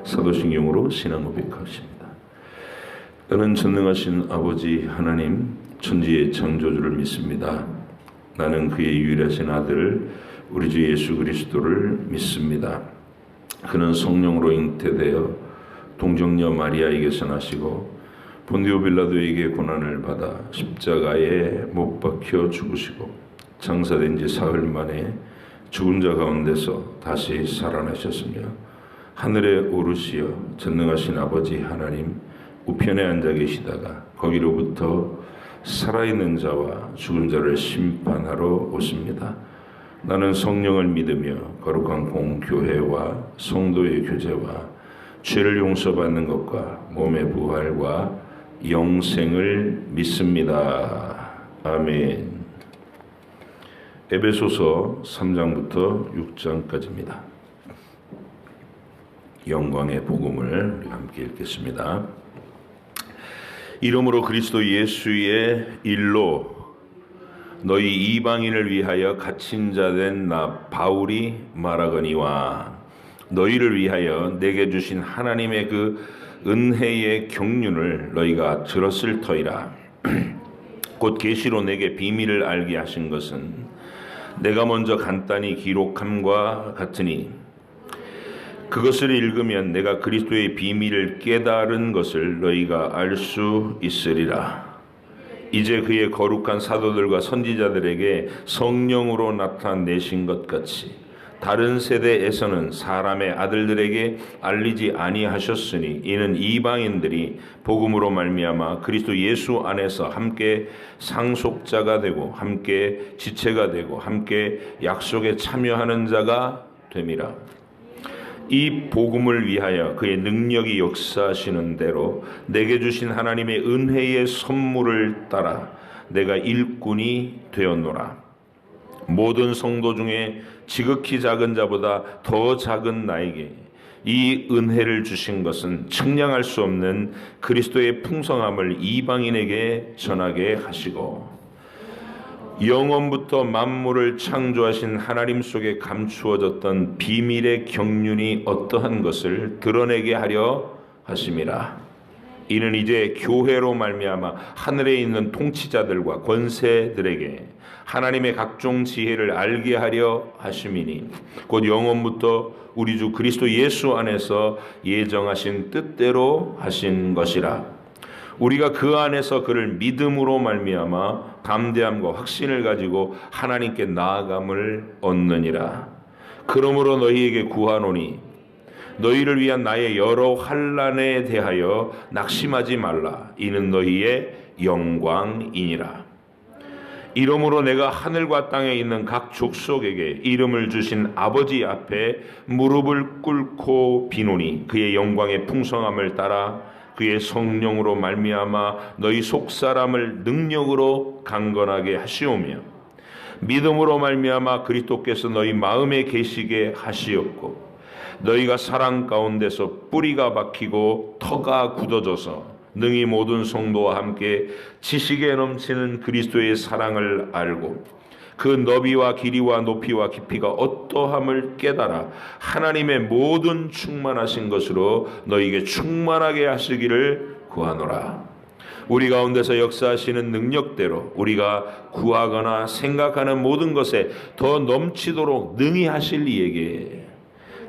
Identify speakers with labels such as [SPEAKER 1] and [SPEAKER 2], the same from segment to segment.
[SPEAKER 1] 사도신경으로 신앙 고백하십니다. 나는 전능하신 아버지 하나님 천지의 창조주를 믿습니다. 나는 그의 유일하신 아들 우리 주 예수 그리스도를 믿습니다. 그는 성령으로 잉태되어 동정녀 마리아에게서 나시고 본디오 빌라도에게 고난을 받아 십자가에 못 박혀 죽으시고 장사된 지 사흘 만에 죽은 자 가운데서 다시 살아나셨으며 하늘에 오르시어 전능하신 아버지 하나님 우편에 앉아 계시다가 거기로부터 살아있는 자와 죽은 자를 심판하러 오십니다. 나는 성령을 믿으며 거룩한 공교회와 성도의 교제와 죄를 용서받는 것과 몸의 부활과 영생을 믿습니다. 아멘. 에베소서 3장부터 6장까지입니다. 영광의 복음을 우리 함께 읽겠습니다. 이러므로 그리스도 예수의 일로 너희 이방인을 위하여 갇힌 자 된 나 바울이 말하거니와 너희를 위하여 내게 주신 하나님의 그 은혜의 경륜을 너희가 들었을 터이라. 곧 계시로 내게 비밀을 알게 하신 것은 내가 먼저 간단히 기록함과 같으니 그것을 읽으면 내가 그리스도의 비밀을 깨달은 것을 너희가 알 수 있으리라. 이제 그의 거룩한 사도들과 선지자들에게 성령으로 나타내신 것 같이 다른 세대에서는 사람의 아들들에게 알리지 아니하셨으니 이는 이방인들이 복음으로 말미암아 그리스도 예수 안에서 함께 상속자가 되고 함께 지체가 되고 함께 약속에 참여하는 자가 됨이라. 이 복음을 위하여 그의 능력이 역사하시는 대로 내게 주신 하나님의 은혜의 선물을 따라 내가 일꾼이 되었노라. 모든 성도 중에 지극히 작은 자보다 더 작은 나에게 이 은혜를 주신 것은 측량할 수 없는 그리스도의 풍성함을 이방인에게 전하게 하시고 영원부터 만물을 창조하신 하나님 속에 감추어졌던 비밀의 경륜이 어떠한 것을 드러내게 하려 하심이라. 이는 이제 교회로 말미암아 하늘에 있는 통치자들과 권세들에게 하나님의 각종 지혜를 알게 하려 하심이니 곧 영원부터 우리 주 그리스도 예수 안에서 예정하신 뜻대로 하신 것이라. 우리가 그 안에서 그를 믿음으로 말미암아 담대함과 확신을 가지고 하나님께 나아감을 얻느니라. 그러므로 너희에게 구하노니 너희를 위한 나의 여러 환난에 대하여 낙심하지 말라. 이는 너희의 영광이니라. 이러므로 내가 하늘과 땅에 있는 각 족속에게 이름을 주신 아버지 앞에 무릎을 꿇고 비노니 그의 영광의 풍성함을 따라 그의 성령으로 말미암아 너희 속사람을 능력으로 강건하게 하시오며 믿음으로 말미암아 그리스도께서 너희 마음에 계시게 하시었고 너희가 사랑 가운데서 뿌리가 박히고 터가 굳어져서 능히 모든 성도와 함께 지식에 넘치는 그리스도의 사랑을 알고 그 너비와 길이와 높이와 깊이가 어떠함을 깨달아 하나님의 모든 충만하신 것으로 너희에게 충만하게 하시기를 구하노라. 우리 가운데서 역사하시는 능력대로 우리가 구하거나 생각하는 모든 것에 더 넘치도록 능히 하실 이에게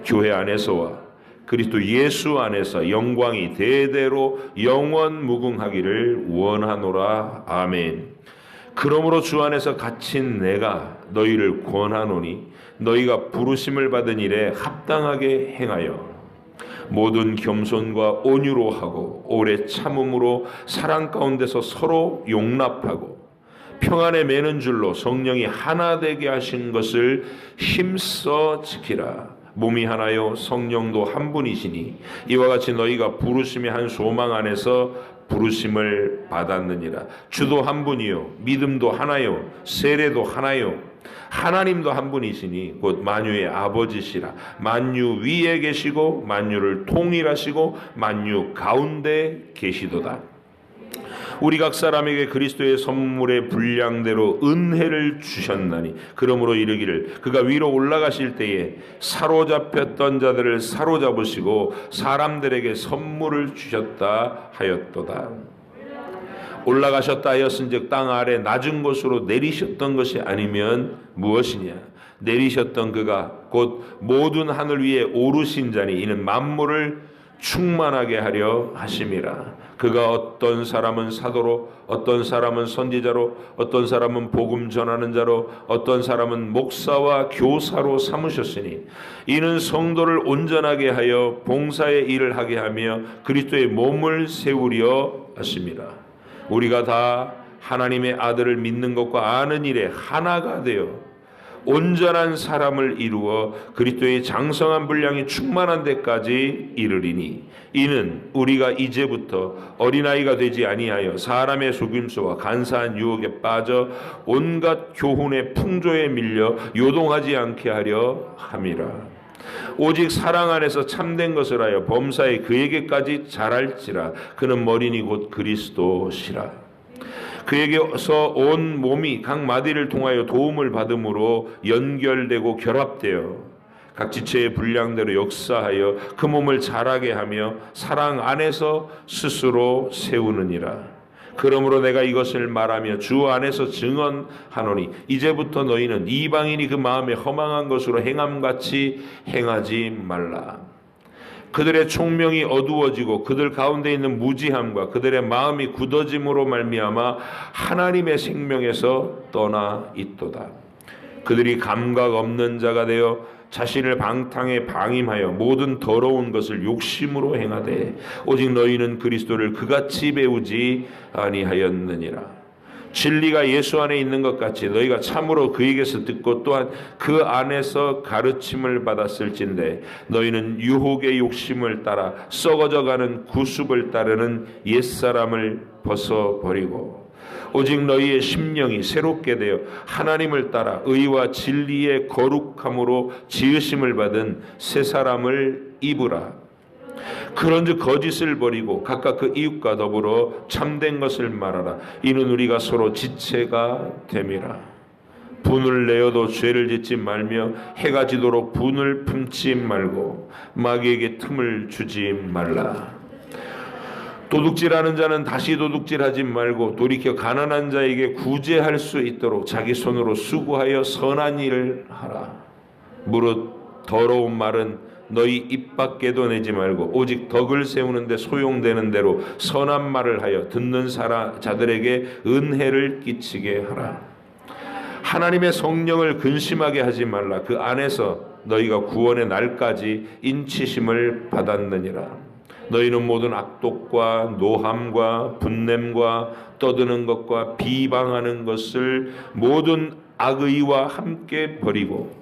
[SPEAKER 1] 교회 안에서와 그리스도 예수 안에서 영광이 대대로 영원 무궁하기를 원하노라. 아멘. 그러므로 주 안에서 갇힌 내가 너희를 권하노니 너희가 부르심을 받은 일에 합당하게 행하여 모든 겸손과 온유로 하고 오래 참음으로 사랑 가운데서 서로 용납하고 평안에 매는 줄로 성령이 하나 되게 하신 것을 힘써 지키라. 몸이 하나요 성령도 한 분이시니 이와 같이 너희가 부르심의 한 소망 안에서 부르심을 받았느니라. 주도 한 분이요 믿음도 하나요 세례도 하나요 하나님도 한 분이시니 곧 만유의 아버지시라. 만유 위에 계시고 만유를 통일하시고 만유 가운데 계시도다. 우리 각 사람에게 그리스도의 선물의 분량대로 은혜를 주셨나니 그러므로 이르기를 그가 위로 올라가실 때에 사로잡혔던 자들을 사로잡으시고 사람들에게 선물을 주셨다 하였도다. 올라가셨다 하였은즉 땅 아래 낮은 곳으로 내리셨던 것이 아니면 무엇이냐? 내리셨던 그가 곧 모든 하늘 위에 오르신 자니 이는 만물을 충만하게 하려 하심이라. 그가 어떤 사람은 사도로, 어떤 사람은 선지자로, 어떤 사람은 복음 전하는 자로, 어떤 사람은 목사와 교사로 삼으셨으니 이는 성도를 온전하게 하여 봉사의 일을 하게 하며 그리스도의 몸을 세우려 하심이라. 우리가 다 하나님의 아들을 믿는 것과 아는 일에 하나가 되어 온전한 사람을 이루어 그리스도의 장성한 분량이 충만한 데까지 이르리니 이는 우리가 이제부터 어린아이가 되지 아니하여 사람의 속임수와 간사한 유혹에 빠져 온갖 교훈의 풍조에 밀려 요동하지 않게 하려 함이라. 오직 사랑 안에서 참된 것을 하여 범사에 그에게까지 자랄지라. 그는 머리니 곧 그리스도시라. 그에게서 온 몸이 각 마디를 통하여 도움을 받음으로 연결되고 결합되어 각 지체의 분량대로 역사하여 그 몸을 자라게 하며 사랑 안에서 스스로 세우느니라. 그러므로 내가 이것을 말하며 주 안에서 증언하노니 이제부터 너희는 이방인이 그 마음에 허망한 것으로 행함같이 행하지 말라. 그들의 총명이 어두워지고 그들 가운데 있는 무지함과 그들의 마음이 굳어짐으로 말미암아 하나님의 생명에서 떠나 있도다. 그들이 감각 없는 자가 되어 자신을 방탕에 방임하여 모든 더러운 것을 욕심으로 행하되 오직 너희는 그리스도를 그같이 배우지 아니하였느니라. 진리가 예수 안에 있는 것 같이 너희가 참으로 그에게서 듣고 또한 그 안에서 가르침을 받았을진데 너희는 유혹의 욕심을 따라 썩어져가는 구습을 따르는 옛사람을 벗어버리고 오직 너희의 심령이 새롭게 되어 하나님을 따라 의와 진리의 거룩함으로 지으심을 받은 새 사람을 입으라. 그런즉 거짓을 버리고 각각 그 이웃과 더불어 참된 것을 말하라. 이는 우리가 서로 지체가 됨이라. 분을 내어도 죄를 짓지 말며 해가 지도록 분을 품지 말고 마귀에게 틈을 주지 말라. 도둑질하는 자는 다시 도둑질하지 말고 돌이켜 가난한 자에게 구제할 수 있도록 자기 손으로 수고하여 선한 일을 하라. 무릇 더러운 말은 너희 입 밖에도 내지 말고 오직 덕을 세우는 데 소용되는 대로 선한 말을 하여 듣는 자들에게 은혜를 끼치게 하라. 하나님의 성령을 근심하게 하지 말라. 그 안에서 너희가 구원의 날까지 인치심을 받았느니라. 너희는 모든 악독과 노함과 분냄과 떠드는 것과 비방하는 것을 모든 악의와 함께 버리고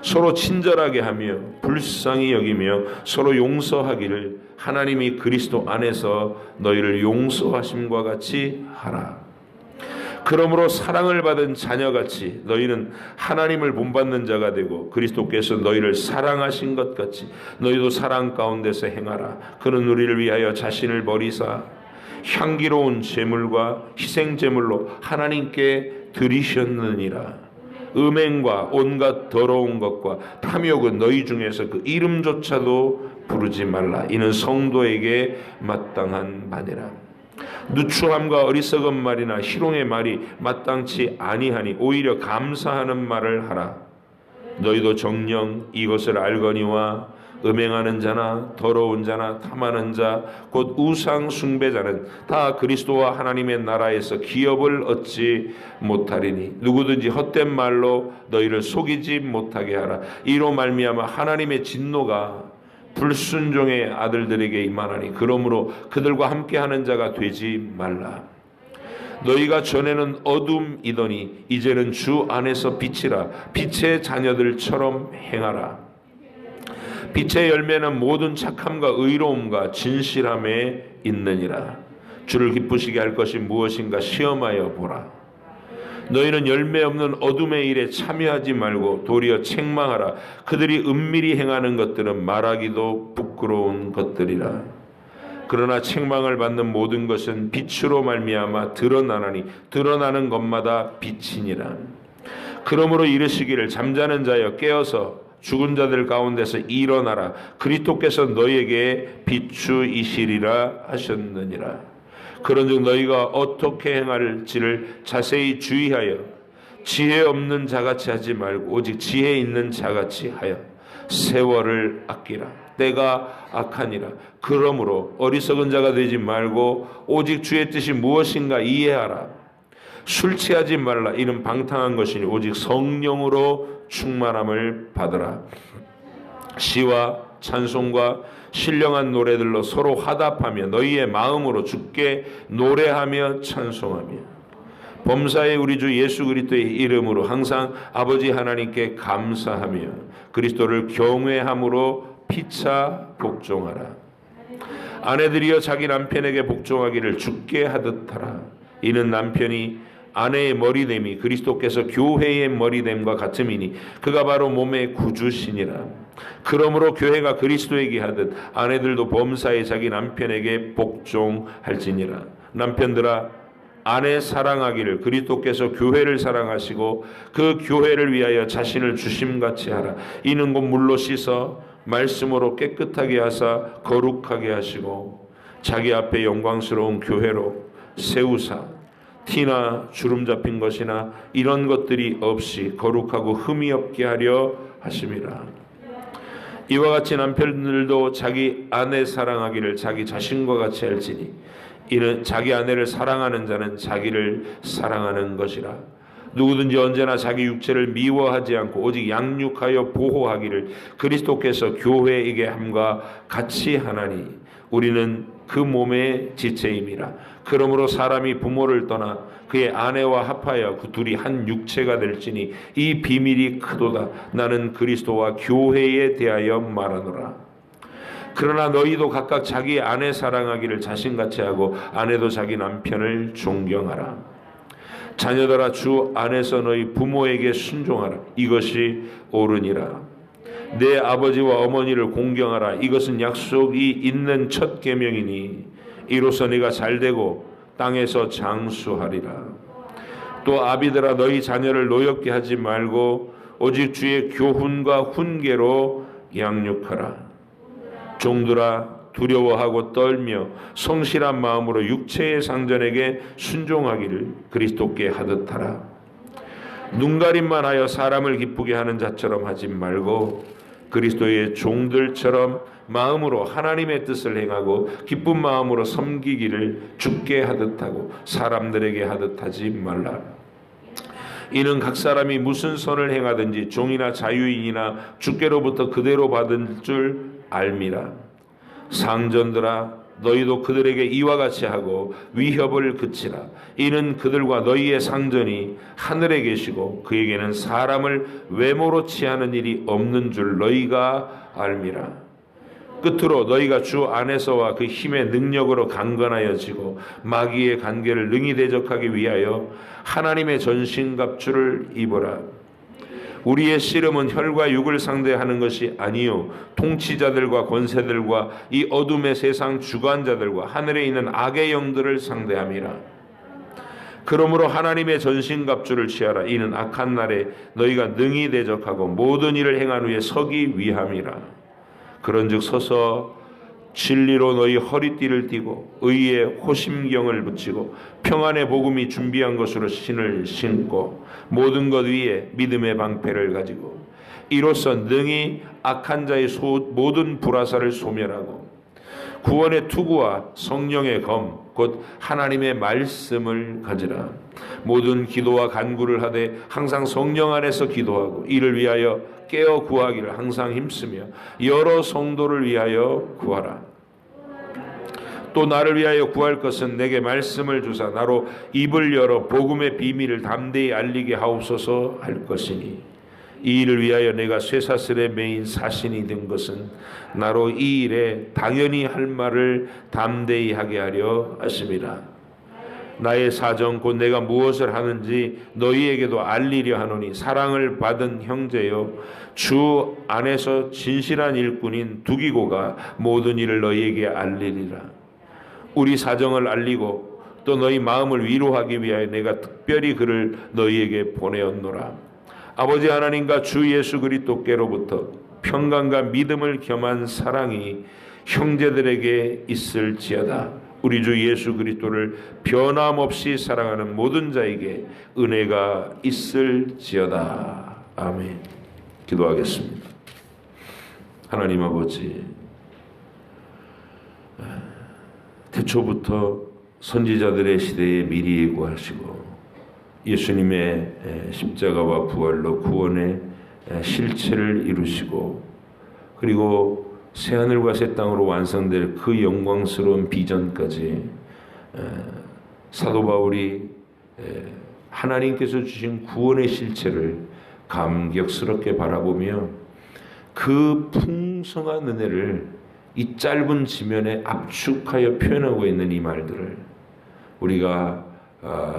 [SPEAKER 1] 서로 친절하게 하며 불쌍히 여기며 서로 용서하기를 하나님이 그리스도 안에서 너희를 용서하심과 같이 하라. 그러므로 사랑을 받은 자녀같이 너희는 하나님을 본받는 자가 되고 그리스도께서 너희를 사랑하신 것 같이 너희도 사랑 가운데서 행하라. 그는 우리를 위하여 자신을 버리사 향기로운 제물과 희생 제물로 하나님께 드리셨느니라. 음행과 온갖 더러운 것과 탐욕은 너희 중에서 그 이름조차도 부르지 말라. 이는 성도에게 마땅한 바니라. 누추함과 어리석은 말이나 희롱의 말이 마땅치 아니하니 오히려 감사하는 말을 하라. 너희도 정녕 이것을 알거니와 음행하는 자나 더러운 자나 탐하는 자 곧 우상 숭배자는 다 그리스도와 하나님의 나라에서 기업을 얻지 못하리니 누구든지 헛된 말로 너희를 속이지 못하게 하라. 이로 말미암아 하나님의 진노가 불순종의 아들들에게 임하나니 그러므로 그들과 함께하는 자가 되지 말라. 너희가 전에는 어둠이더니 이제는 주 안에서 빛이라. 빛의 자녀들처럼 행하라. 빛의 열매는 모든 착함과 의로움과 진실함에 있느니라. 주를 기쁘시게 할 것이 무엇인가 시험하여 보라. 너희는 열매 없는 어둠의 일에 참여하지 말고 도리어 책망하라. 그들이 은밀히 행하는 것들은 말하기도 부끄러운 것들이라. 그러나 책망을 받는 모든 것은 빛으로 말미암아 드러나나니 드러나는 것마다 빛이니라. 그러므로 이르시기를 잠자는 자여 깨어서 죽은 자들 가운데서 일어나라. 그리스도께서 너희에게 비추이시리라 하셨느니라. 그런즉 너희가 어떻게 행할지를 자세히 주의하여 지혜 없는 자같이 하지 말고 오직 지혜 있는 자같이 하여 세월을 아끼라. 때가 악하니라. 그러므로 어리석은 자가 되지 말고 오직 주의 뜻이 무엇인가 이해하라. 술 취하지 말라. 이는 방탕한 것이니 오직 성령으로 충만함을 받으라. 시와 찬송과 신령한 노래들로 서로 화답하며 너희의 마음으로 주께 노래하며 찬송하며 범사의 우리 주 예수 그리스도의 이름으로 항상 아버지 하나님께 감사하며 그리스도를 경외함으로 피차 복종하라. 아내들이여 자기 남편에게 복종하기를 주께 하듯 하라. 이는 남편이 아내의 머리됨이 그리스도께서 교회의 머리됨과 같음이니 그가 바로 몸의 구주시니라. 그러므로 교회가 그리스도에게 하듯 아내들도 범사에 자기 남편에게 복종할지니라. 남편들아 아내 사랑하기를 그리스도께서 교회를 사랑하시고 그 교회를 위하여 자신을 주심같이 하라. 이는 곧 물로 씻어 말씀으로 깨끗하게 하사 거룩하게 하시고 자기 앞에 영광스러운 교회로 세우사 티나 주름 잡힌 것이나 이런 것들이 없이 거룩하고 흠이 없게 하려 하심이라. 이와 같이 남편들도 자기 아내 사랑하기를 자기 자신과 같이 할지니 이는 자기 아내를 사랑하는 자는 자기를 사랑하는 것이라. 누구든지 언제나 자기 육체를 미워하지 않고 오직 양육하여 보호하기를 그리스도께서 교회에게 함과 같이 하나니 우리는 그 몸의 지체임이라. 그러므로 사람이 부모를 떠나 그의 아내와 합하여 그 둘이 한 육체가 될지니 이 비밀이 크도다. 나는 그리스도와 교회에 대하여 말하노라. 그러나 너희도 각각 자기 아내 사랑하기를 자신같이 하고 아내도 자기 남편을 존경하라. 자녀들아 주 안에서 너희 부모에게 순종하라. 이것이 옳으니라. 내 아버지와 어머니를 공경하라. 이것은 약속이 있는 첫 계명이니 이로써 네가 잘되고 땅에서 장수하리라. 또 아비들아 너희 자녀를 노엽게 하지 말고 오직 주의 교훈과 훈계로 양육하라. 종들아 두려워하고 떨며 성실한 마음으로 육체의 상전에게 순종하기를 그리스도께 하듯 하라. 눈가림만 하여 사람을 기쁘게 하는 자처럼 하지 말고 그리스도의 종들처럼 마음으로 하나님의 뜻을 행하고 기쁜 마음으로 섬기기를 주께 하듯 하고 사람들에게 하듯 하지 말라. 이는 각 사람이 무슨 선을 행하든지 종이나 자유인이나 주께로부터 그대로 받은 줄 알미라. 상전들아 너희도 그들에게 이와 같이 하고 위협을 그치라. 이는 그들과 너희의 상전이 하늘에 계시고 그에게는 사람을 외모로 취하는 일이 없는 줄 너희가 알미라. 끝으로 너희가 주 안에서와 그 힘의 능력으로 강건하여지고 마귀의 관계를 능히 대적하기 위하여 하나님의 전신갑주를 입어라. 우리의 씨름은 혈과 육을 상대하는 것이 아니요 통치자들과 권세들과 이 어둠의 세상 주관자들과 하늘에 있는 악의 영들을 상대함이라. 그러므로 하나님의 전신갑주를 취하라. 이는 악한 날에 너희가 능히 대적하고 모든 일을 행한 후에 서기 위함이라. 그런즉 서서 진리로 너희 허리띠를 띠고 의의 호심경을 붙이고 평안의 복음이 준비한 것으로 신을 신고 모든 것 위에 믿음의 방패를 가지고 이로써 능히 악한 자의 모든 불화살을 소멸하고 구원의 투구와 성령의 검 곧 하나님의 말씀을 가지라. 모든 기도와 간구를 하되 항상 성령 안에서 기도하고 이를 위하여 깨어 구하기를 항상 힘쓰며 여러 성도를 위하여 구하라. 또 나를 위하여 구할 것은 내게 말씀을 주사 나로 입을 열어 복음의 비밀을 담대히 알리게 하옵소서 할 것이니 이 일을 위하여 내가 쇠사슬에 매인 사신이 된 것은 나로 이 일에 당연히 할 말을 담대히 하게 하려 하심이라. 나의 사정 곧 내가 무엇을 하는지 너희에게도 알리려 하노니 사랑을 받은 형제여 주 안에서 진실한 일꾼인 두기고가 모든 일을 너희에게 알리리라. 우리 사정을 알리고 또 너희 마음을 위로하기 위하여 내가 특별히 그를 너희에게 보내었노라. 아버지 하나님과 주 예수 그리스도께로부터 평강과 믿음을 겸한 사랑이 형제들에게 있을지어다. 우리 주 예수 그리스도를 변함없이 사랑하는 모든 자에게 은혜가 있을지어다. 아멘. 기도하겠습니다. 하나님 아버지, 태초부터 선지자들의 시대에 미리 예고하시고 예수님의 십자가와 부활로 구원의 실체를 이루시고 그리고 새하늘과 새 땅으로 완성될 그 영광스러운 비전까지 사도 바울이 하나님께서 주신 구원의 실체를 감격스럽게 바라보며 그 풍성한 은혜를 이 짧은 지면에 압축하여 표현하고 있는 이 말들을 우리가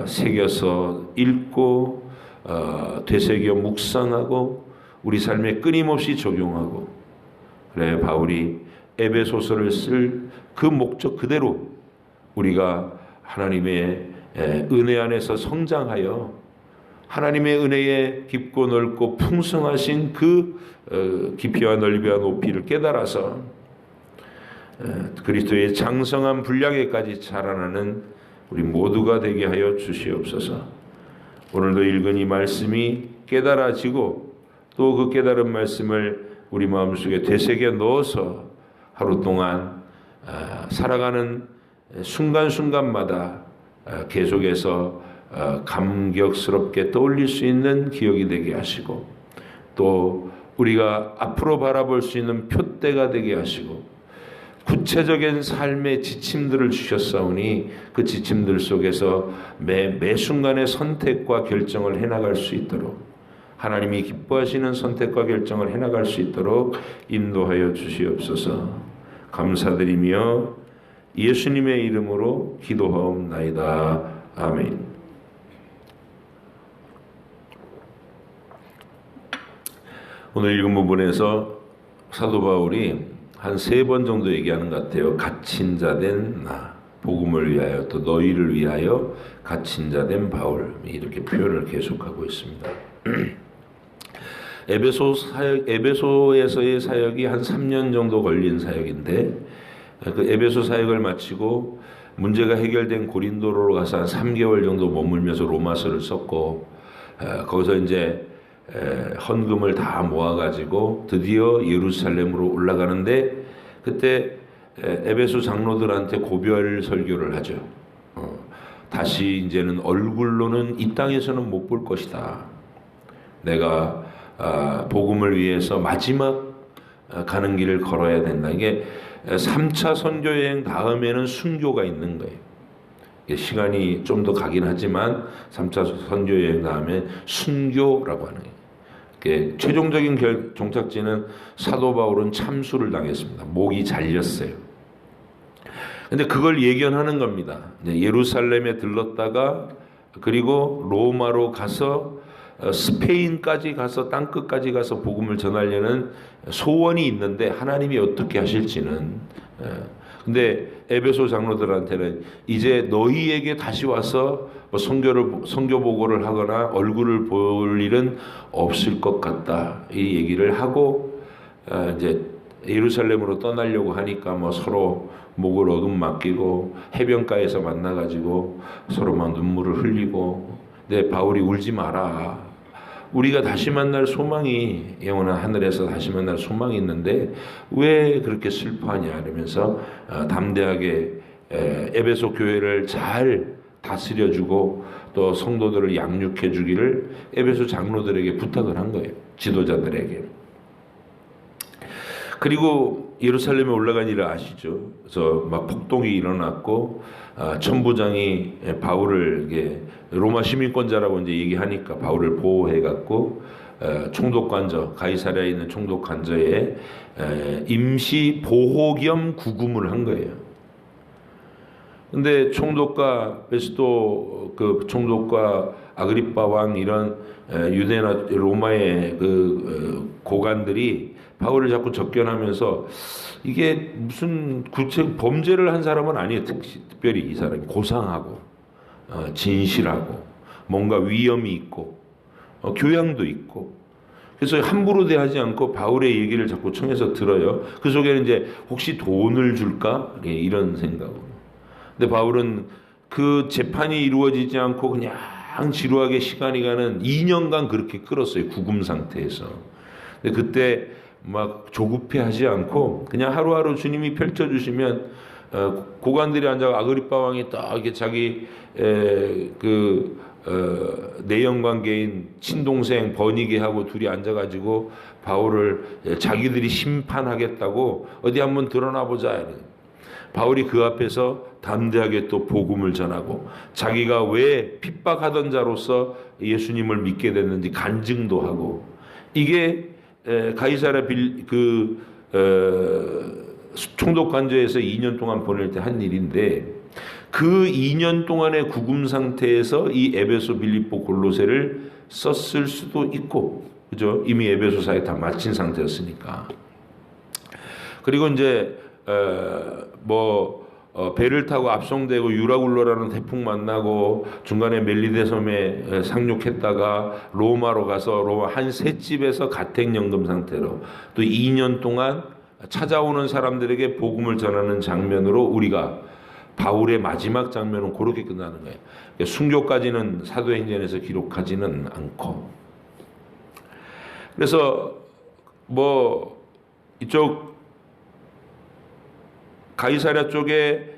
[SPEAKER 1] 새겨서 읽고 되새겨 묵상하고 우리 삶에 끊임없이 적용하고, 그래 바울이 에베소서를 쓸 그 목적 그대로 우리가 하나님의 은혜 안에서 성장하여 하나님의 은혜의 깊고 넓고 풍성하신 그 깊이와 넓이와 높이를 깨달아서 그리스도의 장성한 분량에까지 자라나는 우리 모두가 되게 하여 주시옵소서. 오늘도 읽은 이 말씀이 깨달아지고 또 그 깨달은 말씀을 우리 마음속에 되새겨 넣어서 하루 동안 살아가는 순간순간마다 계속해서 감격스럽게 떠올릴 수 있는 기억이 되게 하시고 또 우리가 앞으로 바라볼 수 있는 표대가 되게 하시고 구체적인 삶의 지침들을 주셨사오니 그 지침들 속에서 매 순간의 선택과 결정을 해나갈 수 있도록 하나님이 기뻐하시는 선택과 결정을 해나갈 수 있도록 인도하여 주시옵소서. 감사드리며 예수님의 이름으로 기도하옵나이다. 아멘. 오늘 읽은 부분에서 사도 바울이 한 3번 정도 얘기하는 것 같아요. 갇힌 자 된 나, 복음을 위하여, 또 너희를 위하여 갇힌 자 된 바울, 이렇게 표현을 계속하고 있습니다. 에베소에서의 사역이 한 3년 정도 걸린 사역인데 그 에베소 사역을 마치고 문제가 해결된 고린도로 가서 한 3개월 정도 머물면서 로마서를 썼고 거기서 이제 헌금을 다 모아가지고 드디어 예루살렘으로 올라가는데 그때 에베소 장로들한테 고별 설교를 하죠. 다시 이제는 얼굴로는 이 땅에서는 못 볼 것이다. 내가 복음을 위해서 마지막 가는 길을 걸어야 된다. 이게 3차 선교 여행 다음에는 순교가 있는 거예요. 시간이 좀 더 가긴 하지만 3차 선교 여행 다음에 순교라고 하는 거예요. 최종적인 종착지는 사도 바울은 참수를 당했습니다. 목이 잘렸어요. 근데 그걸 예견하는 겁니다. 예루살렘에 들렀다가 그리고 로마로 가서 스페인까지 가서 땅끝까지 가서 복음을 전하려는 소원이 있는데 하나님이 어떻게 하실지는. 근데 에베소 장로들한테는 이제 너희에게 다시 와서 선교 보고를 하거나 얼굴을 볼 일은 없을 것 같다, 이 얘기를 하고 이제 예루살렘으로 떠나려고 하니까 뭐 서로 목을 어금 맡기고 해변가에서 만나가지고 서로 막 눈물을 흘리고, 근데 바울이 울지 마라. 우리가 다시 만날 소망이, 영원한 하늘에서 다시 만날 소망이 있는데 왜 그렇게 슬퍼하냐 이러면서 담대하게 에베소 교회를 잘 다스려주고 또 성도들을 양육해 주기를 에베소 장로들에게 부탁을 한 거예요. 지도자들에게. 그리고 예루살렘에 올라간 일을 아시죠? 그래서 막 폭동이 일어났고 천부장이 바울을 이게 로마 시민권자라고 이제 얘기하니까 바울을 보호해갖고 총독관저, 가이사랴에 있는 총독관저에 임시 보호 겸 구금을 한 거예요. 근데 총독과 베스도 그 총독과 아그리파 왕 이런 유대나 로마의 그 고관들이 바울을 자꾸 접견하면서 이게 무슨 범죄를 한 사람은 아니에요. 특별히 이 사람이 고상하고 진실하고 뭔가 위엄이 있고 교양도 있고, 그래서 함부로 대하지 않고 바울의 얘기를 자꾸 청해서 들어요. 그 속에는 이제 혹시 돈을 줄까? 이런 생각으로. 근데 바울은 그 재판이 이루어지지 않고 그냥 지루하게 시간이 가는 2년간 그렇게 끌었어요. 구금 상태에서. 근데 그때 막 조급해하지 않고 그냥 하루하루 주님이 펼쳐주시면 고관들이 앉아 아그리빠 왕이 딱 이렇게 자기 내연 관계인 친동생 버니게하고 둘이 앉아가지고 바울을 자기들이 심판하겠다고 어디 한번 드러나 보자. 바울이 그 앞에서 담대하게 또 복음을 전하고 자기가 왜 핍박하던 자로서 예수님을 믿게 됐는지 간증도 하고, 이게 가이사랴 총독관저에서 2년 동안 보낼 때 한 일인데, 그 2년 동안의 구금 상태에서 이 에베소, 빌립보, 골로새를 썼을 수도 있고, 그죠? 이미 에베소사에 다 마친 상태였으니까. 그리고 이제 배를 타고 압송되고 유라굴로라는 태풍 만나고 중간에 멜리데 섬에 상륙했다가 로마로 가서 로마 한 셋집에서 가택연금 상태로 또 2년 동안 찾아오는 사람들에게 복음을 전하는 장면으로 우리가 바울의 마지막 장면은 그렇게 끝나는 거예요. 순교까지는 사도행전에서 기록하지는 않고. 그래서 이쪽 가이사랴 쪽에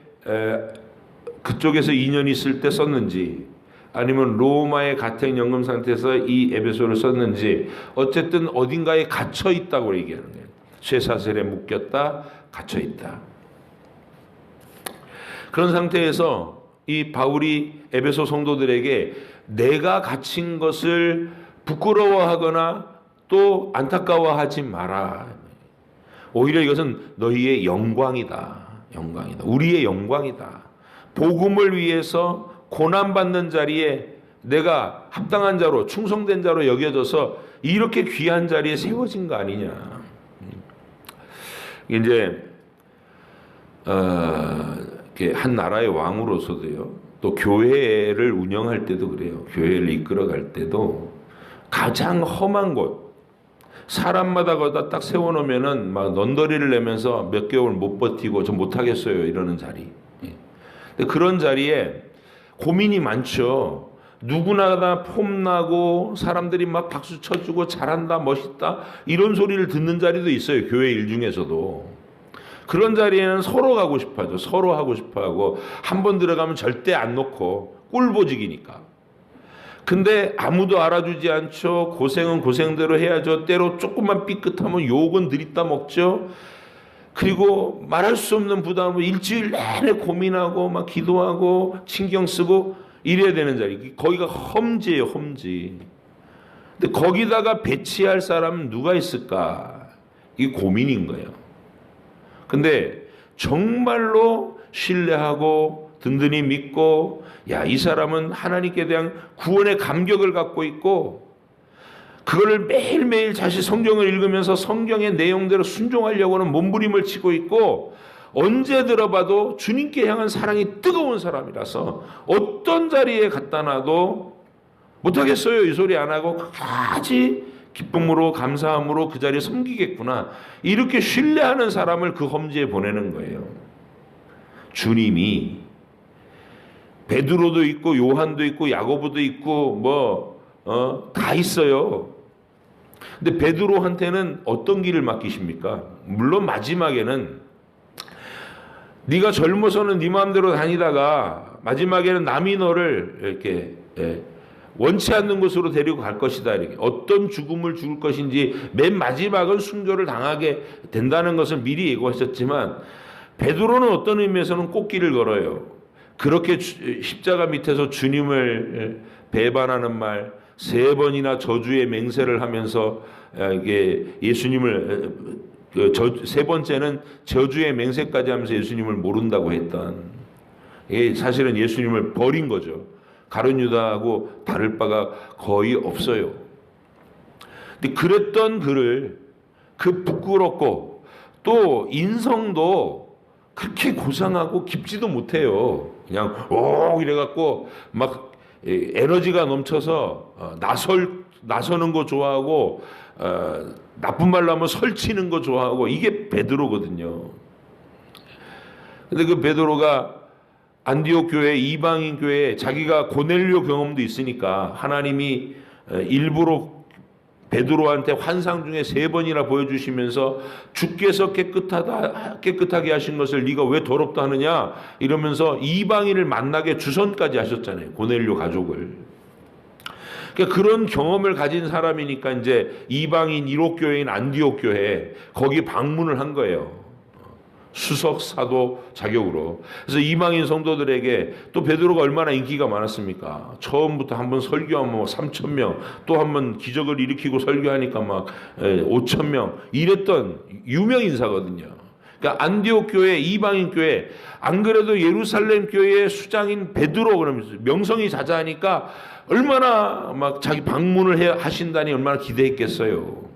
[SPEAKER 1] 그쪽에서 2년 있을 때 썼는지 아니면 로마의 가택연금 상태에서 이 에베소를 썼는지 어쨌든 어딘가에 갇혀 있다고 얘기하는 거예요. 쇠사슬에 묶였다, 갇혀 있다. 그런 상태에서 이 바울이 에베소 성도들에게 내가 갇힌 것을 부끄러워하거나 또 안타까워하지 마라. 오히려 이것은 너희의 영광이다. 영광이다. 우리의 영광이다. 복음을 위해서 고난받는 자리에 내가 합당한 자로, 충성된 자로 여겨져서 이렇게 귀한 자리에 세워진 거 아니냐. 이제 한 나라의 왕으로서도요, 또 교회를 운영할 때도 그래요. 교회를 이끌어갈 때도 가장 험한 곳, 사람마다 거기다 딱 세워놓으면은 막 넌더리를 내면서 몇 개월 못 버티고 저 못하겠어요 이러는 자리. 근데 그런 자리에 고민이 많죠. 누구나 다 폼나고 사람들이 막 박수 쳐주고 잘한다, 멋있다 이런 소리를 듣는 자리도 있어요. 교회 일 중에서도. 그런 자리에는 서로 가고 싶어하죠. 서로 하고 싶어하고 한 번 들어가면 절대 안 놓고 꿀보직이니까. 근데 아무도 알아주지 않죠. 고생은 고생대로 해야죠. 때로 조금만 삐끗하면 욕은 들이다 먹죠. 그리고 말할 수 없는 부담을 일주일 내내 고민하고 막 기도하고 신경 쓰고 이래야 되는 자리. 거기가 험지예요, 험지. 근데 거기다가 배치할 사람은 누가 있을까? 이게 고민인 거예요. 근데 정말로 신뢰하고 든든히 믿고, 야, 이 사람은 하나님께 대한 구원의 감격을 갖고 있고 그거를 매일매일 다시 성경을 읽으면서 성경의 내용대로 순종하려고는 몸부림을 치고 있고, 언제 들어봐도 주님께 향한 사랑이 뜨거운 사람이라서 어떤 자리에 갖다 놔도 못하겠어요 이 소리 안 하고 끝까지 기쁨으로 감사함으로 그 자리에 섬기겠구나, 이렇게 신뢰하는 사람을 그 험지에 보내는 거예요. 주님이 베드로도 있고 요한도 있고 야고보도 있고 다 있어요. 근데 베드로한테는 어떤 길을 맡기십니까? 물론 마지막에는 네가 젊어서는 네 마음대로 다니다가 마지막에는 남이 너를 이렇게 원치 않는 곳으로 데리고 갈 것이다. 이렇게 어떤 죽음을 죽을 것인지 맨 마지막은 순교를 당하게 된다는 것을 미리 예고하셨지만, 베드로는 어떤 의미에서는 꽃길을 걸어요. 그렇게 십자가 밑에서 주님을 배반하는 말, 3번이나 저주의 맹세를 하면서 이게 예수님을 세 번째는 저주의 맹세까지 하면서 예수님을 모른다고 했던, 이게 사실은 예수님을 버린 거죠. 가룟 유다하고 다를 바가 거의 없어요. 근데 그랬던 그를 그 부끄럽고 또 인성도 그렇게 고상하고 깊지도 못해요. 그냥 오 이래갖고 막 에너지가 넘쳐서 나서는 거 좋아하고 나쁜 말로 하면 설치는 거 좋아하고 이게 베드로거든요. 근데 그 베드로가 안디옥 교회 이방인 교회에 자기가 고넬료 경험도 있으니까 하나님이 일부러 베드로한테 환상 중에 3번이나 보여주시면서 주께서 깨끗하게 하신 것을 네가 왜 더럽다 하느냐 이러면서 이방인을 만나게 주선까지 하셨잖아요. 고넬료 가족을. 그러니까 그런 경험을 가진 사람이니까 이제 이방인 1호 교회인 안디옥 교회 거기 방문을 한 거예요. 수석 사도 자격으로. 그래서 이방인 성도들에게 또 베드로가 얼마나 인기가 많았습니까? 처음부터 한번 설교하면 3,000명, 또 한번 기적을 일으키고 설교하니까 막 5,000명 이랬던 유명 인사거든요. 그러니까 안디옥 교회, 이방인 교회, 안 그래도 예루살렘 교회의 수장인 베드로 그러면서 명성이 자자하니까 얼마나 막 자기 방문을 하신다니 얼마나 기대했겠어요.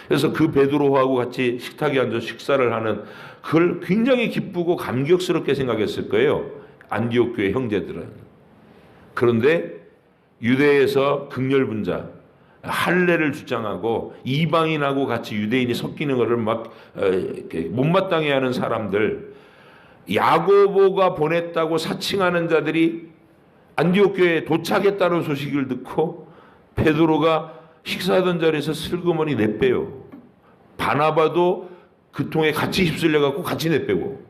[SPEAKER 1] 그래서 그 베드로하고 같이 식탁에 앉아 식사를 하는 그걸 굉장히 기쁘고 감격스럽게 생각했을 거예요. 안디옥 교회 형제들은. 그런데 유대에서 극렬분자 할례를 주장하고 이방인하고 같이 유대인이 섞이는 것을 막 못마땅해 하는 사람들, 야고보가 보냈다고 사칭하는 자들이 안디옥 교회에 도착했다는 소식을 듣고 베드로가 식사하던 자리에서 슬그머니 내빼요. 바나바도 그 통에 같이 휩쓸려 갖고 같이 내빼고.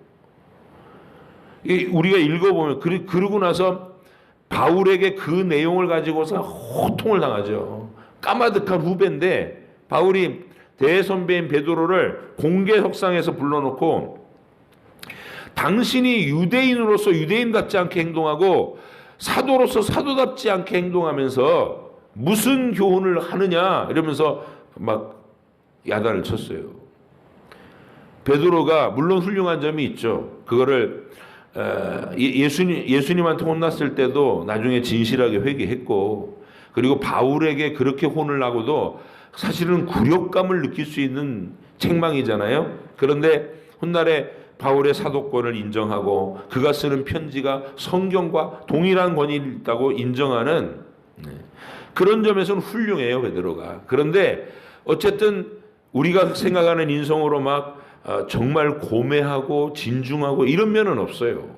[SPEAKER 1] 우리가 읽어보면 그러고 나서 바울에게 그 내용을 가지고서 호통을 당하죠. 까마득한 후배인데 바울이 대선배인 베드로를 공개 석상에서 불러놓고 당신이 유대인으로서 유대인답지 않게 행동하고 사도로서 사도답지 않게 행동하면서 무슨 교훈을 하느냐 이러면서 막 야단을 쳤어요. 베드로가 물론 훌륭한 점이 있죠. 그거를 예수님한테 혼났을 때도 나중에 진실하게 회개했고, 그리고 바울에게 그렇게 혼을 나고도 사실은 굴욕감을 느낄 수 있는 책망이잖아요. 그런데 훗날에 바울의 사도권을 인정하고 그가 쓰는 편지가 성경과 동일한 권위를 있다고 인정하는 그런 점에서는 훌륭해요, 베드로가. 그런데 어쨌든 우리가 생각하는 인성으로 막 정말 고매하고 진중하고 이런 면은 없어요.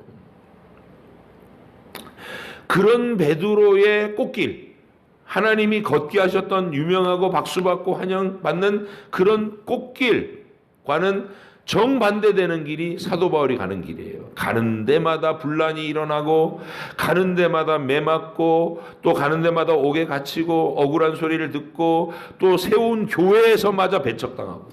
[SPEAKER 1] 그런 베드로의 꽃길, 하나님이 걷게 하셨던 유명하고 박수받고 환영받는 그런 꽃길과는 정반대되는 길이 사도 바울이 가는 길이에요. 가는 데마다 분란이 일어나고, 가는 데마다 매맞고, 또 가는 데마다 옥에 갇히고, 억울한 소리를 듣고, 또 세운 교회에서마저 배척당하고,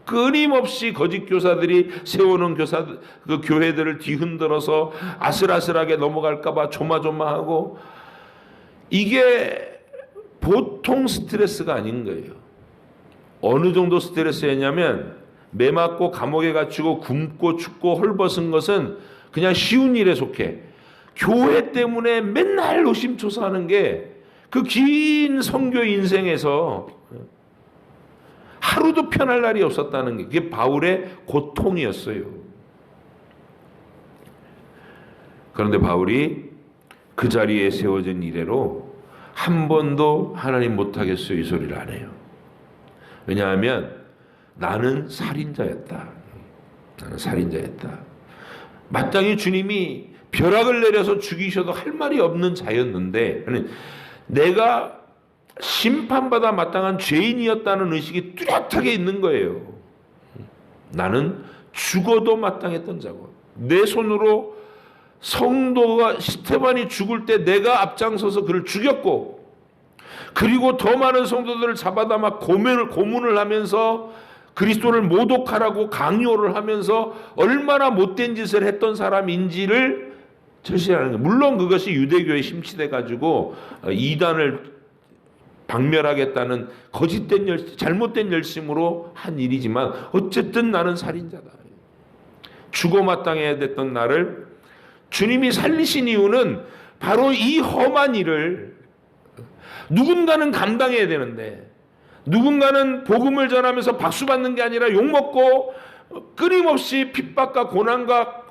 [SPEAKER 1] 끊임없이 거짓 교사들이 세우는 그 교회들을 뒤흔들어서 아슬아슬하게 넘어갈까봐 조마조마하고, 이게 보통 스트레스가 아닌 거예요. 어느 정도 스트레스였냐면 매맞고 감옥에 갇히고 굶고 춥고 헐벗은 것은 그냥 쉬운 일에 속해. 교회 때문에 맨날 노심초사하는 게 그 긴 선교 인생에서 하루도 편할 날이 없었다는 게 그게 바울의 고통이었어요. 그런데 바울이 그 자리에 세워진 이래로 한 번도 하나님 못하겠어요 이 소리를 안 해요. 왜냐하면 나는 살인자였다. 나는 살인자였다. 마땅히 주님이 벼락을 내려서 죽이셔도 할 말이 없는 자였는데 내가 심판받아 마땅한 죄인이었다는 의식이 뚜렷하게 있는 거예요. 나는 죽어도 마땅했던 자고, 내 손으로 성도가 스테반이 죽을 때 내가 앞장서서 그를 죽였고, 그리고 더 많은 성도들을 잡아다 막 고문을 하면서 그리스도를 모독하라고 강요를 하면서 얼마나 못된 짓을 했던 사람인지를 절실하는 거예요. 물론 그것이 유대교에 심취돼 가지고 이단을 박멸하겠다는 거짓된 잘못된 열심으로 한 일이지만 어쨌든 나는 살인자다. 죽어 마땅해야 됐던 나를 주님이 살리신 이유는 바로 이 험한 일을 누군가는 감당해야 되는데 누군가는 복음을 전하면서 박수 받는 게 아니라 욕먹고 끊임없이 핍박과 고난과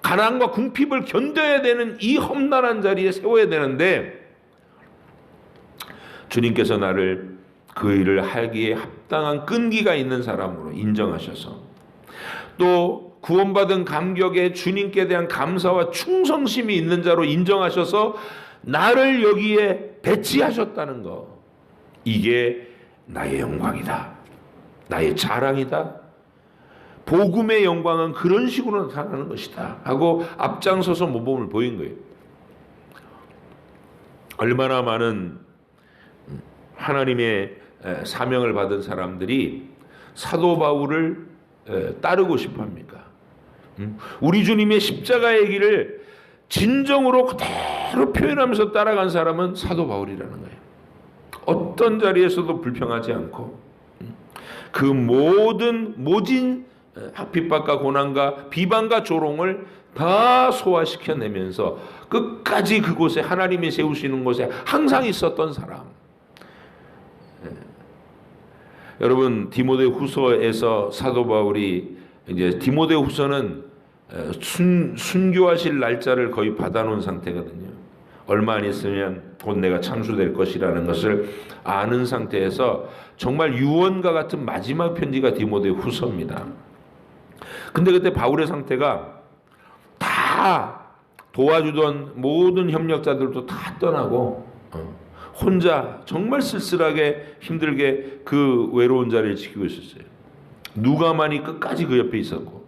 [SPEAKER 1] 가난과 궁핍을 견뎌야 되는 이 험난한 자리에 세워야 되는데, 주님께서 나를 그 일을 하기에 합당한 끈기가 있는 사람으로 인정하셔서, 또 구원받은 감격에 주님께 대한 감사와 충성심이 있는 자로 인정하셔서 나를 여기에 배치하셨다는 거, 이게 나의 영광이다, 나의 자랑이다, 복음의 영광은 그런 식으로 나타나는 것이다 하고 앞장서서 모범을 보인 거예요. 얼마나 많은 하나님의 사명을 받은 사람들이 사도 바울을 따르고 싶어 합니까? 우리 주님의 십자가의 길을 진정으로 그대로 표현하면서 따라간 사람은 사도 바울이라는 거예요. 어떤 자리에서도 불평하지 않고 그 모진 핍박과 고난과 비방과 조롱을 다 소화시켜내면서 끝까지 그곳에, 하나님이 세우시는 곳에 항상 있었던 사람. 여러분, 디모데후서에서 사도 바울이, 이제 디모데후서는 순교하실 날짜를 거의 받아놓은 상태거든요. 얼마 안 있으면 곧 내가 참수될 것이라는 것을 아는 상태에서 정말 유언과 같은 마지막 편지가 디모데후서입니다. 근데 그때 바울의 상태가, 다 도와주던 모든 협력자들도 다 떠나고 혼자 정말 쓸쓸하게 힘들게 그 외로운 자리를 지키고 있었어요. 누가만이 끝까지 그 옆에 있었고,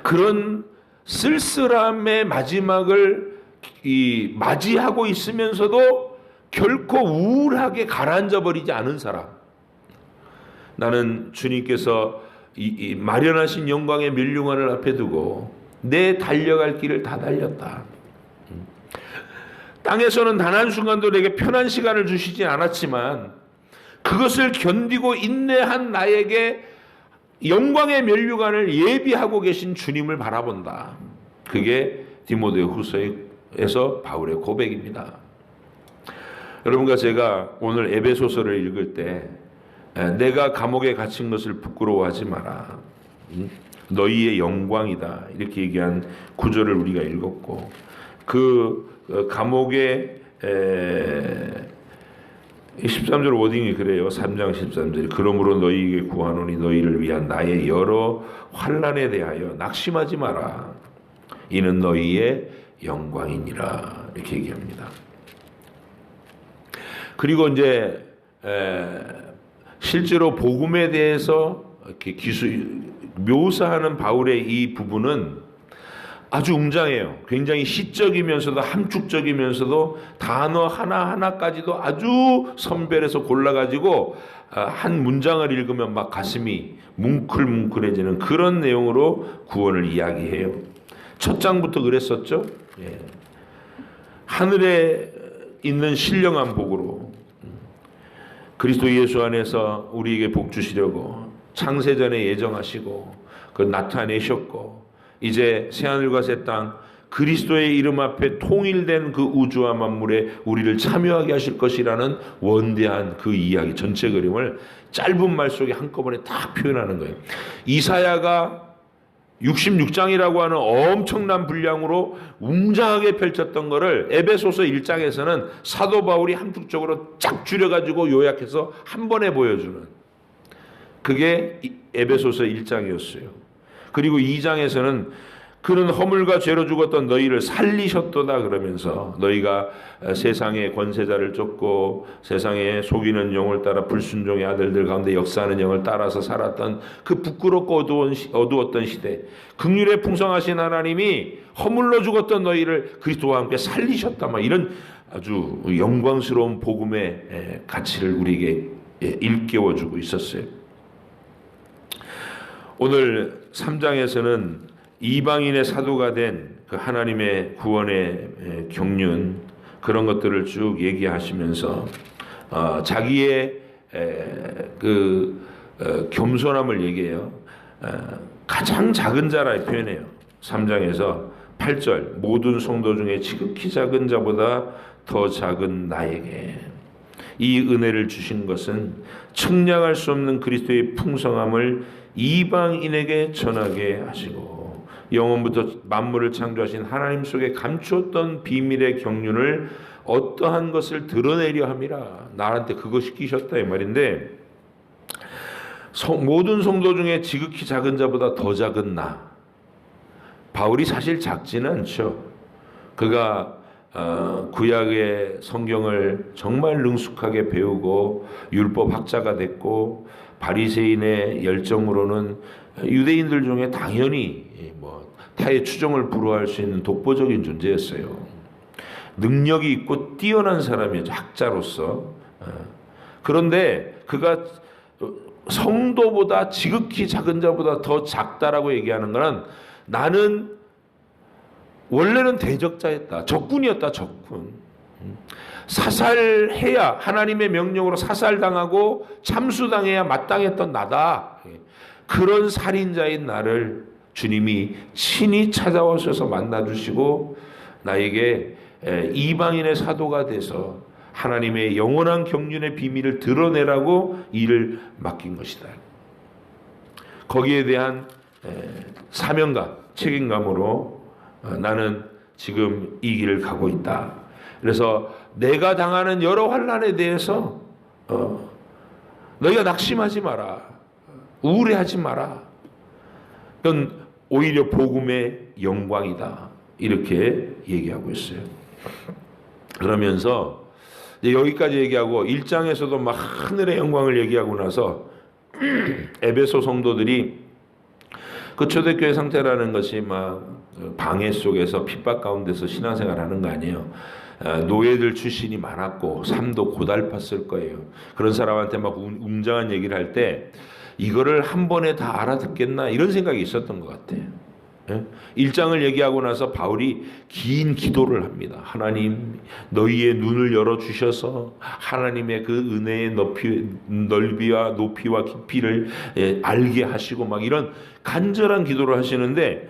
[SPEAKER 1] 그런 쓸쓸함의 마지막을 맞이하고 있으면서도 결코 우울하게 가라앉아 버리지 않은 사람. 나는 주님께서 이 마련하신 영광의 면류관을 앞에 두고 내 달려갈 길을 다 달렸다. 땅에서는 단 한순간도 내게 편한 시간을 주시지 않았지만 그것을 견디고 인내한 나에게 영광의 면류관을 예비하고 계신 주님을 바라본다. 그게 디모데후서에서 바울의 고백입니다. 여러분과 제가 오늘 에베소서를 읽을 때 내가 감옥에 갇힌 것을 부끄러워하지 마라, 너희의 영광이다, 이렇게 얘기한 구절을 우리가 읽었고, 그 감옥의 13절 워딩이 그래요. 3장 13절. 그러므로 너희에게 구하노니 너희를 위한 나의 여러 환난에 대하여 낙심하지 마라, 이는 너희의 영광이니라, 이렇게 얘기합니다. 그리고 이제 실제로 복음에 대해서 이렇게 묘사하는 바울의 이 부분은 아주 웅장해요. 굉장히 시적이면서도 함축적이면서도 단어 하나하나까지도 아주 선별해서 골라가지고 한 문장을 읽으면 막 가슴이 뭉클뭉클해지는 그런 내용으로 구원을 이야기해요. 첫 장부터 그랬었죠. 예. 하늘에 있는 신령한 복으로 그리스도 예수 안에서 우리에게 복 주시려고 창세전에 예정하시고 그걸 나타내셨고, 이제 새하늘과 새 땅 그리스도의 이름 앞에 통일된 그 우주와 만물에 우리를 참여하게 하실 것이라는 원대한 그 이야기 전체 그림을 짧은 말 속에 한꺼번에 다 표현하는 거예요. 이사야가 66장이라고 하는 엄청난 분량으로 웅장하게 펼쳤던 거를 에베소서 1장에서는 사도 바울이 함축적으로 쫙 줄여가지고 요약해서 한 번에 보여주는, 그게 에베소서 1장이었어요. 그리고 2장에서는 그는 허물과 죄로 죽었던 너희를 살리셨도다 그러면서 너희가 세상의 권세자를 쫓고 세상에 속이는 영을 따라 불순종의 아들들 가운데 역사하는 영을 따라서 살았던 그 부끄럽고 어두웠던 시대, 긍휼에 풍성하신 하나님이 허물로 죽었던 너희를 그리스도와 함께 살리셨다, 막 이런 아주 영광스러운 복음의 가치를 우리에게 일깨워주고 있었어요. 오늘 3장에서는 이방인의 사도가 된 그 하나님의 구원의 경륜, 그런 것들을 쭉 얘기하시면서 자기의 겸손함을 얘기해요. 가장 작은 자라 표현해요. 3장에서 8절, 모든 성도 중에 지극히 작은 자보다 더 작은 나에게. 이 은혜를 주신 것은 측량할 수 없는 그리스도의 풍성함을 이방인에게 전하게 하시고 영원부터 만물을 창조하신 하나님 속에 감추었던 비밀의 경륜을 어떠한 것을 드러내려 함이라. 나한테 그거 시키셨다 이 말인데, 모든 성도 중에 지극히 작은 자보다 더 작은 나, 바울이 사실 작지는 않죠. 그가 구약의 성경을 정말 능숙하게 배우고 율법 학자가 됐고 바리새인의 열정으로는 유대인들 중에 당연히 타의 추종을 불허할 수 있는 독보적인 존재였어요. 능력이 있고 뛰어난 사람이었죠, 학자로서. 그런데 그가 성도보다 지극히 작은 자보다 더 작다라고 얘기하는 것은, 나는 원래는 대적자였다, 적군이었다, 적군. 사살해야, 하나님의 명령으로 사살당하고 참수당해야 마땅했던 나다. 그런 살인자인 나를 주님이 친히 찾아오셔서 만나주시고 나에게 이방인의 사도가 돼서 하나님의 영원한 경륜의 비밀을 드러내라고 일을 맡긴 것이다. 거기에 대한 사명감, 책임감으로 나는 지금 이 길을 가고 있다. 그래서 내가 당하는 여러 환난에 대해서 너희가 낙심하지 마라, 우울해하지 마라. 그건 오히려 복음의 영광이다, 이렇게 얘기하고 있어요. 그러면서 여기까지 얘기하고 1장에서도 막 하늘의 영광을 얘기하고 나서 에베소 성도들이 그 초대교회 상태라는 것이 막 방해 속에서 핍박 가운데서 신앙생활하는 거 아니에요. 노예들 출신이 많았고 삶도 고달팠을 거예요. 그런 사람한테 막 웅장한 얘기를 할 때 이거를 한 번에 다 알아듣겠나 이런 생각이 있었던 것 같아요. 1장을 얘기하고 나서 바울이 긴 기도를 합니다. 하나님, 너희의 눈을 열어주셔서 하나님의 그 은혜의 넓이와 높이와 깊이를 알게 하시고 막 이런 간절한 기도를 하시는데,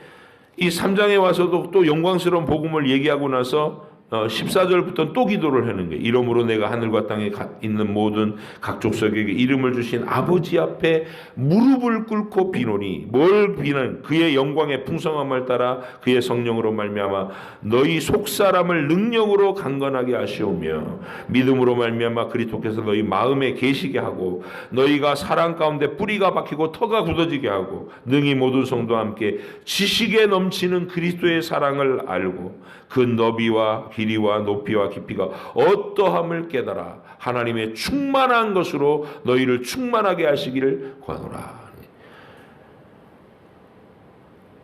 [SPEAKER 1] 이 3장에 와서도 또 영광스러운 복음을 얘기하고 나서 14절부터 또 기도를 하는 거예요. 이러므로 내가 하늘과 땅에 있는 모든 각 족속에게 이름을 주신 아버지 앞에 무릎을 꿇고 비노니, 뭘 비는? 그의 영광의 풍성함을 따라 그의 성령으로 말미암아 너희 속사람을 능력으로 강건하게 하시오며 믿음으로 말미암아 그리스도께서 너희 마음에 계시게 하고 너희가 사랑 가운데 뿌리가 박히고 터가 굳어지게 하고 능히 모든 성도와 함께 지식에 넘치는 그리스도의 사랑을 알고 그 너비와 길이와 높이와 깊이가 어떠함을 깨달아 하나님의 충만한 것으로 너희를 충만하게 하시기를 구하노라.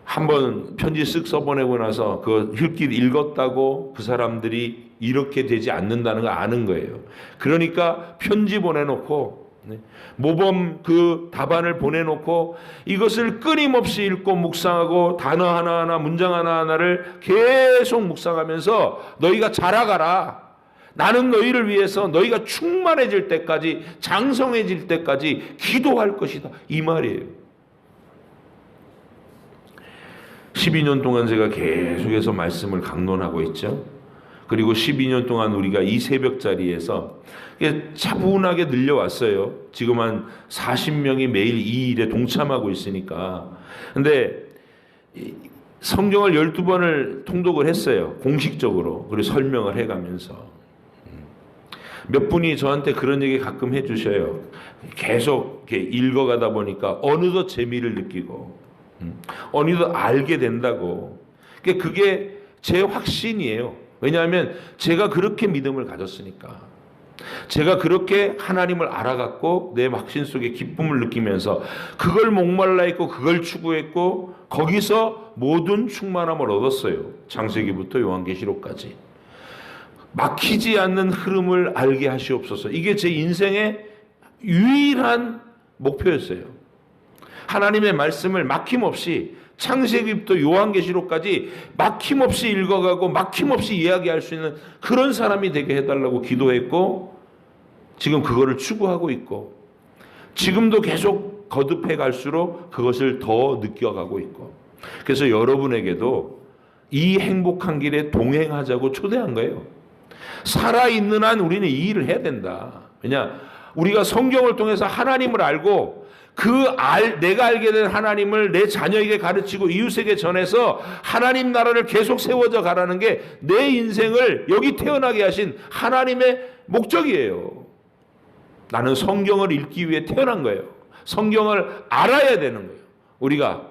[SPEAKER 1] 한번 편지 쓱 써보내고 나서 그 힐길 읽었다고 그 사람들이 이렇게 되지 않는다는 거 아는 거예요. 그러니까 편지 보내놓고 모범 그 답안을 보내놓고 이것을 끊임없이 읽고 묵상하고 단어 하나하나 문장 하나하나를 계속 묵상하면서 너희가 자라가라. 나는 너희를 위해서 너희가 충만해질 때까지, 장성해질 때까지 기도할 것이다, 이 말이에요. 12년 동안 제가 계속해서 말씀을 강론하고 있죠. 그리고 12년 동안 우리가 이 새벽 자리에서 차분하게 늘려왔어요. 지금 한 40명이 매일 이 일에 동참하고 있으니까. 근데 성경을 12번을 통독을 했어요, 공식적으로. 그리고 설명을 해가면서. 몇 분이 저한테 그런 얘기 가끔 해주셔요. 계속 이렇게 읽어가다 보니까 어느덧 재미를 느끼고 어느덧 알게 된다고. 그게 제 확신이에요. 왜냐하면 제가 그렇게 믿음을 가졌으니까. 제가 그렇게 하나님을 알아갔고 내 확신 속에 기쁨을 느끼면서 그걸 목말라 했고 그걸 추구했고 거기서 모든 충만함을 얻었어요. 창세기부터 요한계시록까지. 막히지 않는 흐름을 알게 하시옵소서. 이게 제 인생의 유일한 목표였어요. 하나님의 말씀을 막힘없이 창세기부터 요한계시록까지 막힘없이 읽어가고 막힘없이 이야기할 수 있는 그런 사람이 되게 해달라고 기도했고, 지금 그거를 추구하고 있고, 지금도 계속 거듭해 갈수록 그것을 더 느껴가고 있고, 그래서 여러분에게도 이 행복한 길에 동행하자고 초대한 거예요. 살아있는 한 우리는 이 일을 해야 된다. 왜냐? 우리가 성경을 통해서 하나님을 알고 내가 알게 된 하나님을 내 자녀에게 가르치고 이웃에게 전해서 하나님 나라를 계속 세워져 가라는 게 내 인생을 여기 태어나게 하신 하나님의 목적이에요. 나는 성경을 읽기 위해 태어난 거예요. 성경을 알아야 되는 거예요. 우리가.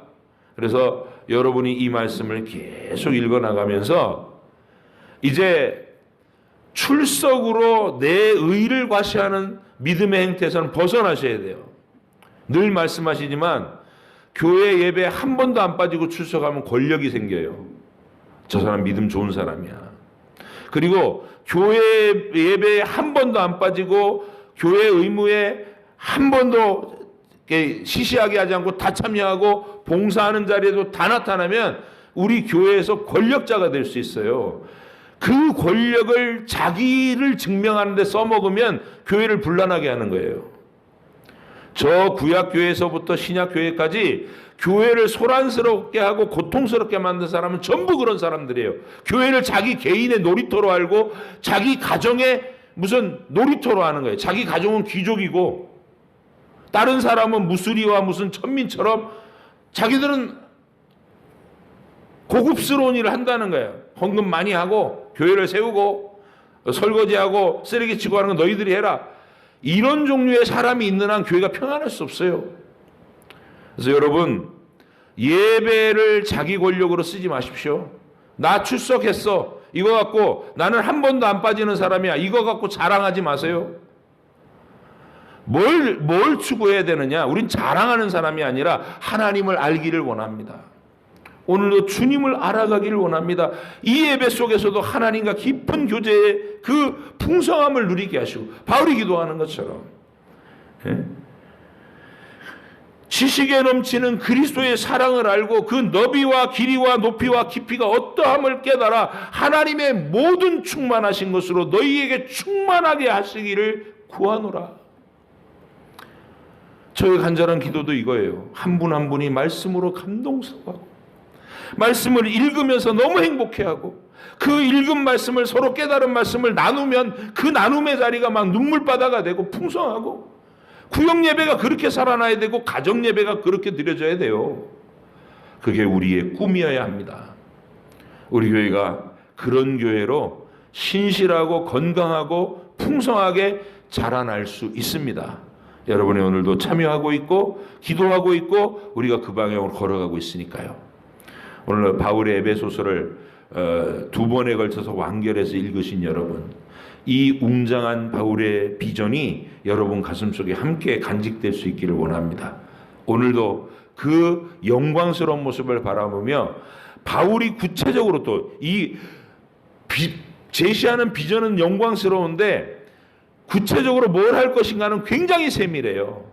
[SPEAKER 1] 그래서 여러분이 이 말씀을 계속 읽어나가면서 이제 출석으로 내 의를 과시하는 믿음의 행태에서는 벗어나셔야 돼요. 늘 말씀하시지만 교회 예배 한 번도 안 빠지고 출석하면 권력이 생겨요. 저 사람 믿음 좋은 사람이야. 그리고 교회 예배에 한 번도 안 빠지고 교회 의무에 한 번도 시시하게 하지 않고 다 참여하고 봉사하는 자리에도 다 나타나면 우리 교회에서 권력자가 될 수 있어요. 그 권력을 자기를 증명하는 데 써먹으면 교회를 분란하게 하는 거예요. 저 구약교회에서부터 신약교회까지 교회를 소란스럽게 하고 고통스럽게 만든 사람은 전부 그런 사람들이에요. 교회를 자기 개인의 놀이터로 알고 자기 가정의 무슨 놀이터로 하는 거예요. 자기 가정은 귀족이고 다른 사람은 무수리와 무슨 천민처럼 자기들은 고급스러운 일을 한다는 거예요. 헌금 많이 하고 교회를 세우고 설거지하고 쓰레기 치고 하는 건 너희들이 해라. 이런 종류의 사람이 있는 한 교회가 평안할 수 없어요. 그래서 여러분 예배를 자기 권력으로 쓰지 마십시오. 나 출석했어. 이거 갖고 나는 한 번도 안 빠지는 사람이야. 이거 갖고 자랑하지 마세요. 뭘 추구해야 되느냐? 우린 자랑하는 사람이 아니라 하나님을 알기를 원합니다. 오늘도 주님을 알아가기를 원합니다. 이 예배 속에서도 하나님과 깊은 교제의 그 풍성함을 누리게 하시고 바울이 기도하는 것처럼 지식에 넘치는 그리스도의 사랑을 알고 그 너비와 길이와 높이와 깊이가 어떠함을 깨달아 하나님의 모든 충만하신 것으로 너희에게 충만하게 하시기를 구하노라. 저의 간절한 기도도 이거예요. 한 분 한 분이 말씀으로 감동스러워하고 말씀을 읽으면서 너무 행복해하고 그 읽은 말씀을 서로 깨달은 말씀을 나누면 그 나눔의 자리가 막 눈물바다가 되고 풍성하고 구역 예배가 그렇게 살아나야 되고 가정 예배가 그렇게 드려져야 돼요. 그게 우리의 꿈이어야 합니다. 우리 교회가 그런 교회로 신실하고 건강하고 풍성하게 자라날 수 있습니다. 여러분이 오늘도 참여하고 있고 기도하고 있고 우리가 그 방향으로 걸어가고 있으니까요. 오늘 바울의 에베소서를 두 번에 걸쳐서 완결해서 읽으신 여러분, 이 웅장한 바울의 비전이 여러분 가슴속에 함께 간직될 수 있기를 원합니다. 오늘도 그 영광스러운 모습을 바라보며 바울이 구체적으로 또 이 제시하는 비전은 영광스러운데 구체적으로 뭘 할 것인가는 굉장히 세밀해요.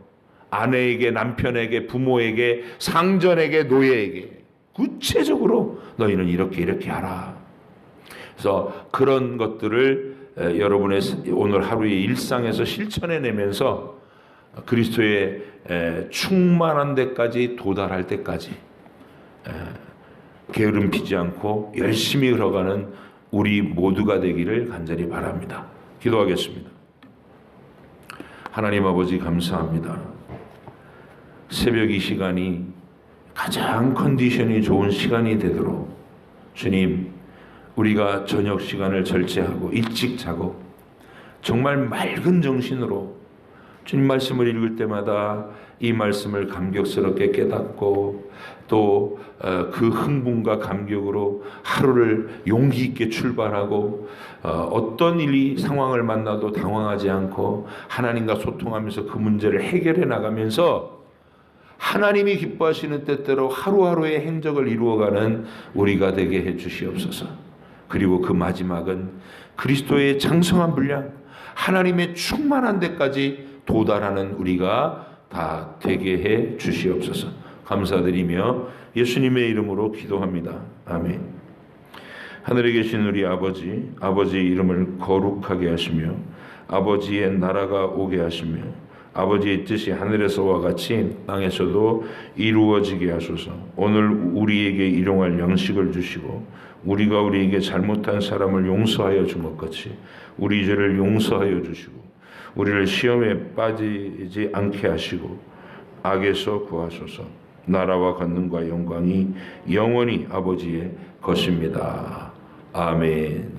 [SPEAKER 1] 아내에게, 남편에게, 부모에게, 상전에게, 노예에게 구체적으로 너희는 이렇게 하라. 그래서 그런 것들을 여러분의 오늘 하루의 일상에서 실천해내면서 그리스도의 충만한 데까지 도달할 때까지 게으름 피지 않고 열심히 흘러가는 우리 모두가 되기를 간절히 바랍니다. 기도하겠습니다. 하나님 아버지 감사합니다. 새벽 이 시간이 가장 컨디션이 좋은 시간이 되도록 주님, 우리가 저녁 시간을 절제하고 일찍 자고 정말 맑은 정신으로 주님 말씀을 읽을 때마다 이 말씀을 감격스럽게 깨닫고 또 그 흥분과 감격으로 하루를 용기 있게 출발하고 어떤 일이 상황을 만나도 당황하지 않고 하나님과 소통하면서 그 문제를 해결해 나가면서 하나님이 기뻐하시는 때대로 하루하루의 행적을 이루어가는 우리가 되게 해 주시옵소서. 그리고 그 마지막은 그리스도의 장성한 분량, 하나님의 충만한 데까지 도달하는 우리가 다 되게 해 주시옵소서. 감사드리며 예수님의 이름으로 기도합니다. 아멘. 하늘에 계신 우리 아버지, 아버지의 이름을 거룩하게 하시며 아버지의 나라가 오게 하시며 아버지의 뜻이 하늘에서와 같이 땅에서도 이루어지게 하소서. 오늘 우리에게 일용할 양식을 주시고 우리가 우리에게 잘못한 사람을 용서하여 준 것 같이 우리 죄를 용서하여 주시고 우리를 시험에 빠지지 않게 하시고 악에서 구하소서. 나라와 권능과 영광이 영원히 아버지의 것입니다. 아멘.